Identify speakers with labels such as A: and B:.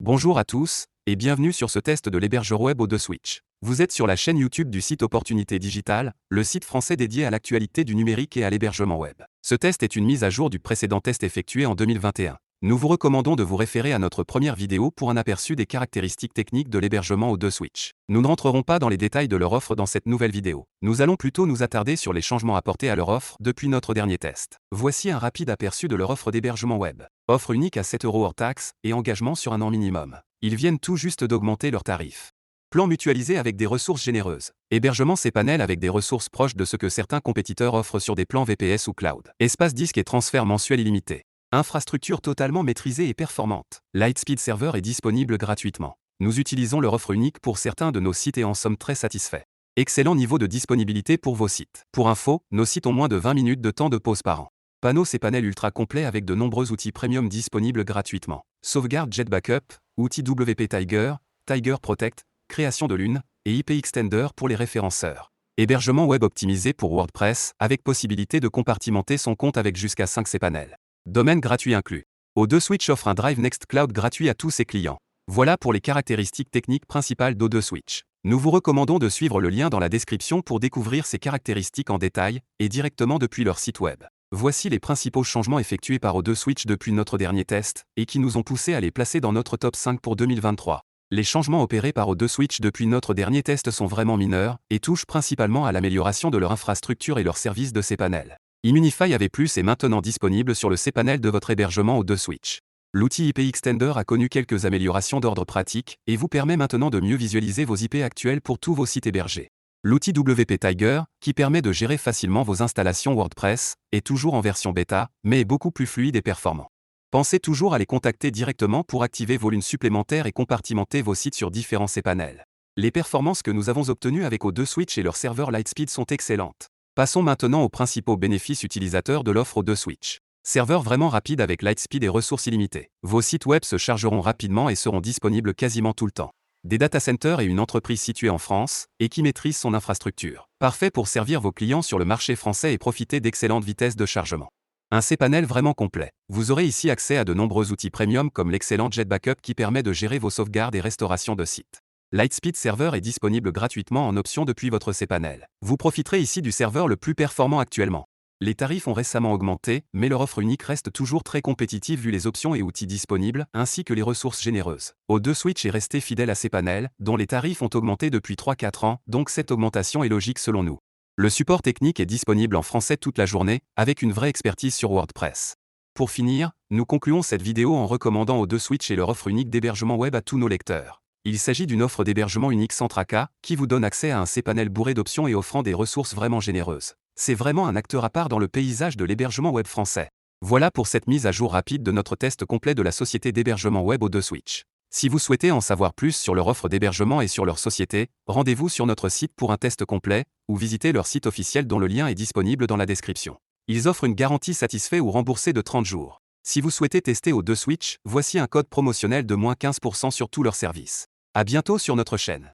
A: Bonjour à tous, et bienvenue sur ce test de l'hébergeur web O2 Switch. Vous êtes sur la chaîne YouTube du site Opportunité Digitale, le site français dédié à l'actualité du numérique et à l'hébergement web. Ce test est une mise à jour du précédent test effectué en 2021. Nous vous recommandons de vous référer à notre première vidéo pour un aperçu des caractéristiques techniques de l'hébergement O2 Switch. Nous ne rentrerons pas dans les détails de leur offre dans cette nouvelle vidéo. Nous allons plutôt nous attarder sur les changements apportés à leur offre depuis notre dernier test. Voici un rapide aperçu de leur offre d'hébergement web. Offre unique à 7 € hors taxe et engagement sur un an minimum. Ils viennent tout juste d'augmenter leurs tarifs. Plan mutualisé avec des ressources généreuses. Hébergement cPanel avec des ressources proches de ce que certains compétiteurs offrent sur des plans VPS ou cloud. Espace disque et transfert mensuel illimité. Infrastructure totalement maîtrisée et performante. Lightspeed Server est disponible gratuitement. Nous utilisons leur offre unique pour certains de nos sites et en sommes très satisfaits. Excellent niveau de disponibilité pour vos sites. Pour info, nos sites ont moins de 20 minutes de temps de pause par an. Panneau cPanel ultra complet avec de nombreux outils premium disponibles gratuitement. Sauvegarde Jet Backup, outils WP Tiger, Tiger Protect, création de Lune, et IP Extender pour les référenceurs. Hébergement web optimisé pour WordPress, avec possibilité de compartimenter son compte avec jusqu'à 5 cPanel. Domaine gratuit inclus. O2 Switch offre un Drive Nextcloud gratuit à tous ses clients. Voilà pour les caractéristiques techniques principales d'O2 Switch. Nous vous recommandons de suivre le lien dans la description pour découvrir ces caractéristiques en détail, et directement depuis leur site web. Voici les principaux changements effectués par O2 Switch depuis notre dernier test, et qui nous ont poussé à les placer dans notre top 5 pour 2023. Les changements opérés par O2 Switch depuis notre dernier test sont vraiment mineurs, et touchent principalement à l'amélioration de leur infrastructure et leur service de cPanel. Immunify AV+ est maintenant disponible sur le cPanel de votre hébergement O2 Switch. L'outil IP Extender a connu quelques améliorations d'ordre pratique, et vous permet maintenant de mieux visualiser vos IP actuels pour tous vos sites hébergés. L'outil WP Tiger, qui permet de gérer facilement vos installations WordPress, est toujours en version bêta, mais est beaucoup plus fluide et performant. Pensez toujours à les contacter directement pour activer vos lunes supplémentaires et compartimenter vos sites sur différents cPanel. Les performances que nous avons obtenues avec O2 Switch et leur serveur Lightspeed sont excellentes. Passons maintenant aux principaux bénéfices utilisateurs de l'offre O2 Switch. Serveur vraiment rapide avec Lightspeed et ressources illimitées. Vos sites web se chargeront rapidement et seront disponibles quasiment tout le temps. Des data centers et une entreprise située en France, et qui maîtrise son infrastructure. Parfait pour servir vos clients sur le marché français et profiter d'excellentes vitesses de chargement. Un cPanel vraiment complet. Vous aurez ici accès à de nombreux outils premium comme l'excellent Jet Backup qui permet de gérer vos sauvegardes et restaurations de sites. Lightspeed Server est disponible gratuitement en option depuis votre cPanel. Vous profiterez ici du serveur le plus performant actuellement. Les tarifs ont récemment augmenté, mais leur offre unique reste toujours très compétitive vu les options et outils disponibles, ainsi que les ressources généreuses. O2 Switch est resté fidèle à cPanel, dont les tarifs ont augmenté depuis 3-4 ans, donc cette augmentation est logique selon nous. Le support technique est disponible en français toute la journée, avec une vraie expertise sur WordPress. Pour finir, nous concluons cette vidéo en recommandant O2 Switch et leur offre unique d'hébergement web à tous nos lecteurs. Il s'agit d'une offre d'hébergement unique sans tracas, qui vous donne accès à un cPanel bourré d'options et offrant des ressources vraiment généreuses. C'est vraiment un acteur à part dans le paysage de l'hébergement web français. Voilà pour cette mise à jour rapide de notre test complet de la société d'hébergement web O2 Switch. Si vous souhaitez en savoir plus sur leur offre d'hébergement et sur leur société, rendez-vous sur notre site pour un test complet, ou visitez leur site officiel dont le lien est disponible dans la description. Ils offrent une garantie satisfait ou remboursée de 30 jours. Si vous souhaitez tester O2 Switch, voici un code promotionnel de -15% sur tous leurs services. À bientôt sur notre chaîne.